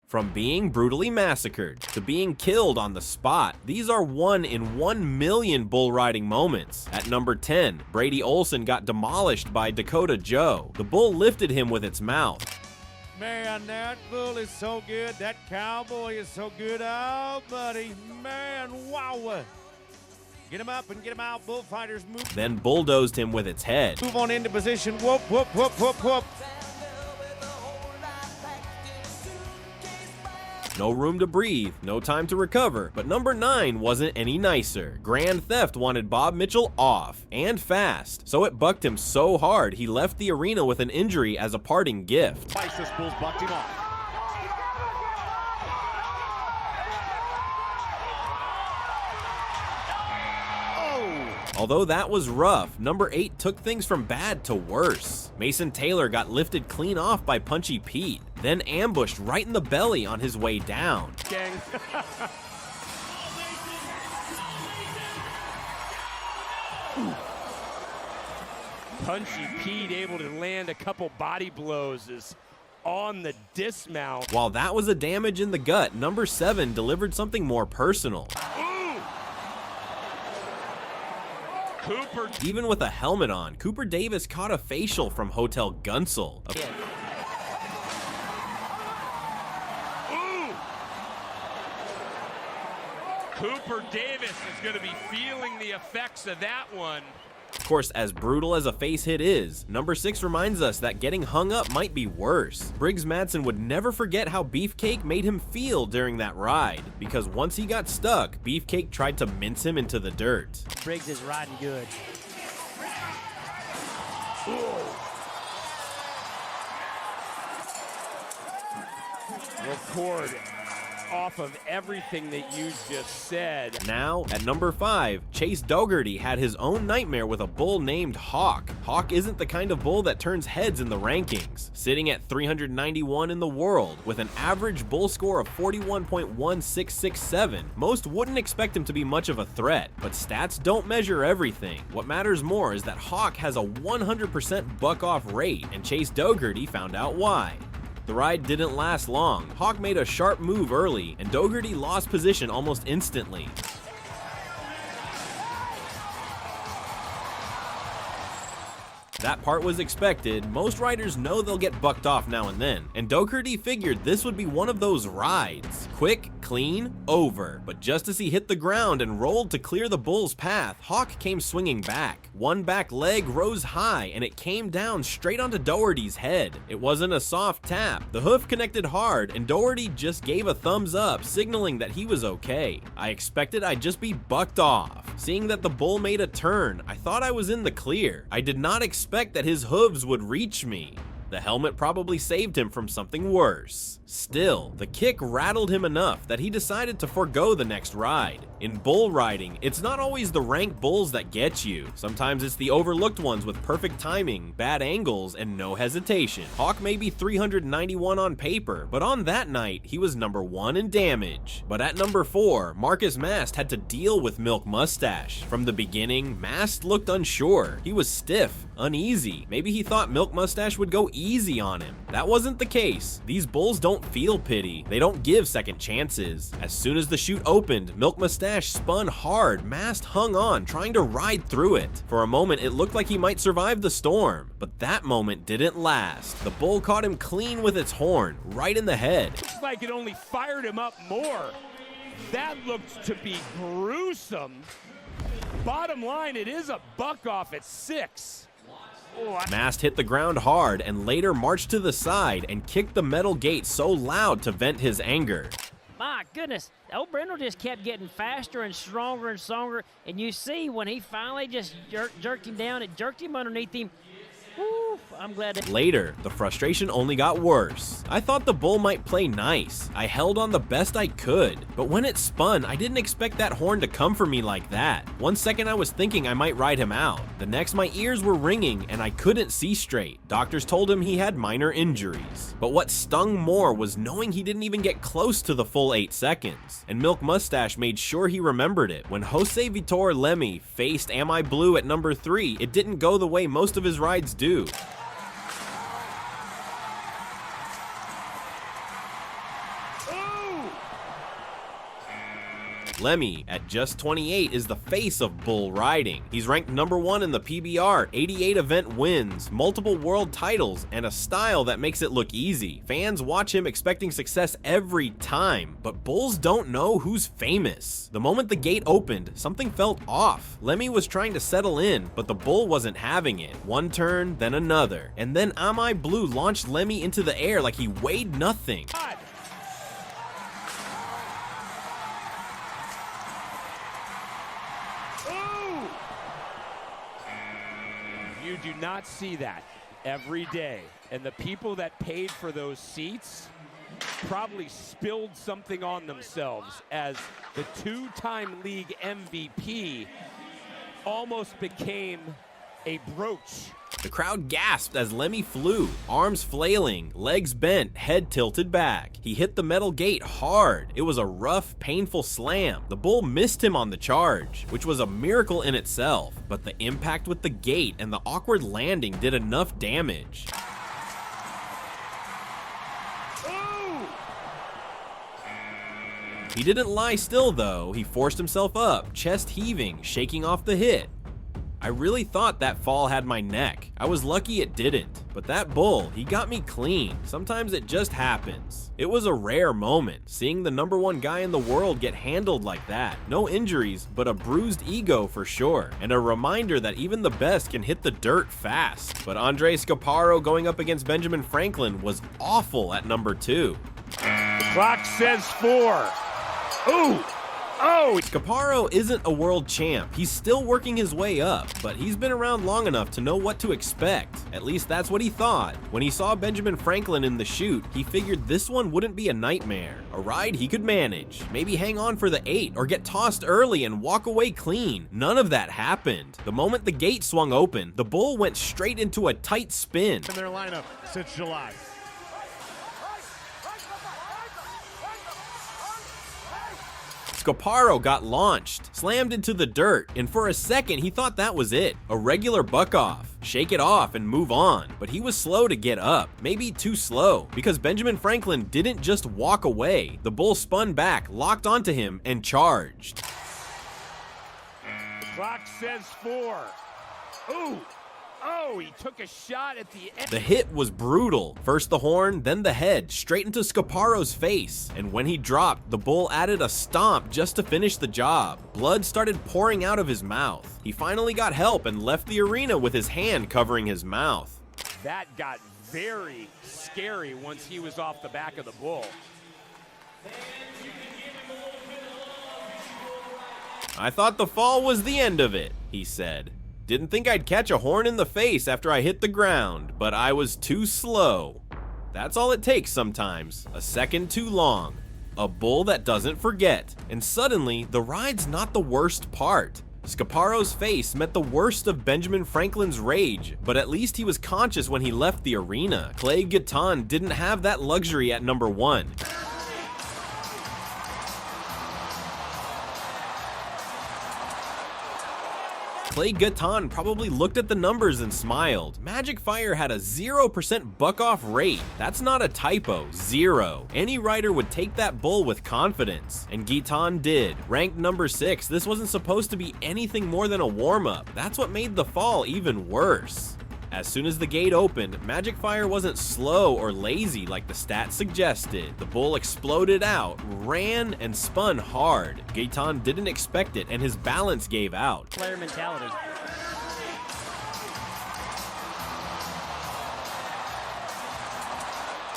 From being brutally massacred to being killed on the spot, these are 1 in 1 million bull riding moments. At number 10, Brady Olson got demolished by Dakota Joe. The bull lifted him with its mouth. Man, that bull is so good. That cowboy is so good. Oh, buddy. Man, wow. Get him up and get him out. Bullfighters move. Then bulldozed him with its head. Move on into position. Whoop, whoop, whoop, whoop, whoop. No room to breathe, no time to recover, but number 9 wasn't any nicer. Grand Theft wanted Bob Mitchell off, and fast, so it bucked him so hard he left the arena with an injury as a parting gift. Twice this bull's bucked him off. Although that was rough, number 8 took things from bad to worse. Mason Taylor got lifted clean off by Punchy Pete, then ambushed right in the belly on his way down. Gang. Punchy Pete able to land a couple body blows is on the dismount. While that was a damage in the gut, number 7 delivered something more personal. Cooper. Even with a helmet on, Cooper Davis caught a facial from Hotel Gunsel. Cooper Davis is going to be feeling the effects of that one. Of course, as brutal as a face hit is, number 6 reminds us that getting hung up might be worse. Briggs Madsen would never forget how Beefcake made him feel during that ride, because once he got stuck, Beefcake tried to mince him into the dirt. Briggs is riding good. Record off of everything that you just said. Now, at number 5, Chase Dougherty had his own nightmare with a bull named Hawk. Hawk isn't the kind of bull that turns heads in the rankings. Sitting at 391 in the world, with an average bull score of 41.1667, most wouldn't expect him to be much of a threat, but stats don't measure everything. What matters more is that Hawk has a 100% buck-off rate, and Chase Dougherty found out why. The ride didn't last long. Hawk made a sharp move early, and Dougherty lost position almost instantly. That part was expected. Most riders know they'll get bucked off now and then, and Dougherty figured this would be one of those rides. Quick, clean, over. But just as he hit the ground and rolled to clear the bull's path, Hawk came swinging back. One back leg rose high, and it came down straight onto Dougherty's head. It wasn't a soft tap. The hoof connected hard, and Dougherty just gave a thumbs up, signaling that he was okay. I expected I'd just be bucked off. Seeing that the bull made a turn, I thought I was in the clear. I did not expect that his hooves would reach me. The helmet probably saved him from something worse. Still, the kick rattled him enough that he decided to forego the next ride. In bull riding, it's not always the rank bulls that get you. Sometimes it's the overlooked ones with perfect timing, bad angles, and no hesitation. Hawk may be 391 on paper, but on that night, he was number 1 in damage. But at number 4, Marcus Mast had to deal with Milk Mustache. From the beginning, Mast looked unsure. He was stiff, uneasy. Maybe he thought Milk Mustache would go easy on him. That wasn't the case. These bulls don't feel pity. They don't give second chances. As soon as the chute opened, Milk Mustache spun hard. Mast hung on, trying to ride through it. For a moment, it looked like he might survive the storm, but that moment didn't last. The bull caught him clean with its horn, right in the head. Looks like it only fired him up more. That looked to be gruesome. Bottom line, it is a buck off at 6. Mast hit the ground hard and later marched to the side and kicked the metal gate so loud to vent his anger. My goodness, old Brindle just kept getting faster and stronger, and you see when he finally just jerked him down, it jerked him underneath him. Woo, I'm glad that. Later, the frustration only got worse. I thought the bull might play nice. I held on the best I could, but when it spun, I didn't expect that horn to come for me like that. One second I was thinking I might ride him out. The next my ears were ringing and I couldn't see straight. Doctors told him he had minor injuries. But what stung more was knowing he didn't even get close to the full 8 seconds. And Milk Mustache made sure he remembered it. When Jose Vitor Lemmy faced Am I Blue at number 3, it didn't go the way most of his rides do. Lemmy, at just 28, is the face of bull riding. He's ranked #1 in the PBR, 88 event wins, multiple world titles, and a style that makes it look easy. Fans watch him expecting success every time, but bulls don't know who's famous. The moment the gate opened, something felt off. Lemmy was trying to settle in, but the bull wasn't having it. One turn, then another, and then Amai Blue launched Lemmy into the air like he weighed nothing. You do not see that every day. And the people that paid for those seats probably spilled something on themselves as the two-time league MVP almost became a brooch. The crowd gasped as Lemmy flew, arms flailing, legs bent, head tilted back. He hit the metal gate hard. It was a rough, painful slam. The bull missed him on the charge, which was a miracle in itself, but the impact with the gate and the awkward landing did enough damage. He didn't lie still though. He forced himself up, chest heaving, shaking off the hit. I really thought that fall had my neck. I was lucky it didn't, but that bull, he got me clean. Sometimes it just happens. It was a rare moment, seeing the #1 guy in the world get handled like that. No injuries, but a bruised ego for sure, and a reminder that even the best can hit the dirt fast. But Andre Scaparo going up against Benjamin Franklin was awful at #2. Clock says 4. Ooh! Oh! Scaparo isn't a world champ. He's still working his way up, but he's been around long enough to know what to expect. At least that's what he thought. When he saw Benjamin Franklin in the chute, he figured this one wouldn't be a nightmare. A ride he could manage. Maybe hang on for the 8 or get tossed early and walk away clean. None of that happened. The moment the gate swung open, the bull went straight into a tight spin. In their lineup since July. Scaparo got launched, slammed into the dirt, and for a second he thought that was it. A regular buck-off. Shake it off and move on. But he was slow to get up, maybe too slow, because Benjamin Franklin didn't just walk away. The bull spun back, locked onto him, and charged. Clock says 4. Ooh! Oh, he took a shot at the end. The hit was brutal. First the horn, then the head, straight into Scaparo's face. And when he dropped, the bull added a stomp just to finish the job. Blood started pouring out of his mouth. He finally got help and left the arena with his hand covering his mouth. That got very scary once he was off the back of the bull. I thought the fall was the end of it, he said. Didn't think I'd catch a horn in the face after I hit the ground, but I was too slow. That's all it takes sometimes, a second too long. A bull that doesn't forget, and suddenly the ride's not the worst part. Scaparo's face met the worst of Benjamin Franklin's rage, but at least he was conscious when he left the arena. Clay Guiton didn't have that luxury at #1. Clay Guiton probably looked at the numbers and smiled. Magic Fire had a 0% buck-off rate. That's not a typo, 0. Any rider would take that bull with confidence, and Guiton did. Ranked #6, this wasn't supposed to be anything more than a warm-up. That's what made the fall even worse. As soon as the gate opened, Magic Fire wasn't slow or lazy like the stats suggested. The bull exploded out, ran, and spun hard. Guiton didn't expect it, and his balance gave out. Player mentality.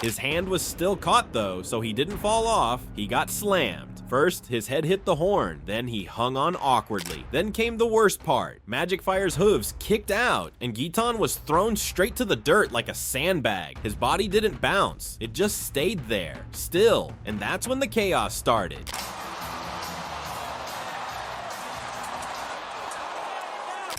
His hand was still caught though, so he didn't fall off. He got slammed. First, his head hit the horn, then he hung on awkwardly. Then came the worst part. Magic Fire's hooves kicked out, and Guiton was thrown straight to the dirt like a sandbag. His body didn't bounce, it just stayed there, still, and that's when the chaos started.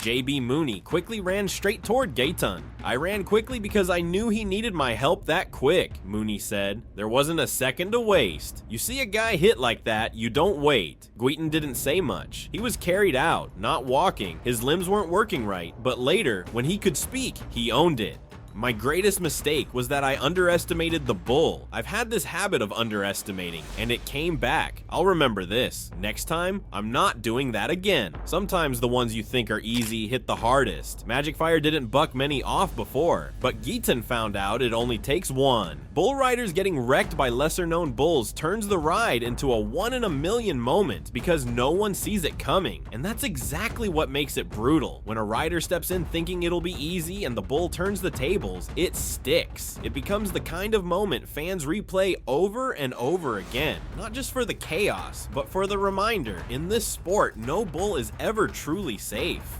JB Mooney quickly ran straight toward Guiton. I ran quickly because I knew he needed my help that quick, Mooney said. There wasn't a second to waste. You see a guy hit like that, you don't wait. Guiton didn't say much. He was carried out, not walking. His limbs weren't working right, but later, when he could speak, he owned it. My greatest mistake was that I underestimated the bull. I've had this habit of underestimating, and it came back. I'll remember this. Next time, I'm not doing that again. Sometimes the ones you think are easy hit the hardest. Magic Fire didn't buck many off before, but Geaton found out it only takes one. Bull riders getting wrecked by lesser-known bulls turns the ride into a 1 in a million moment because no one sees it coming, and that's exactly what makes it brutal. When a rider steps in thinking it'll be easy and the bull turns the tables, it sticks. It becomes the kind of moment fans replay over and over again, not just for the chaos, but for the reminder, in this sport, no bull is ever truly safe.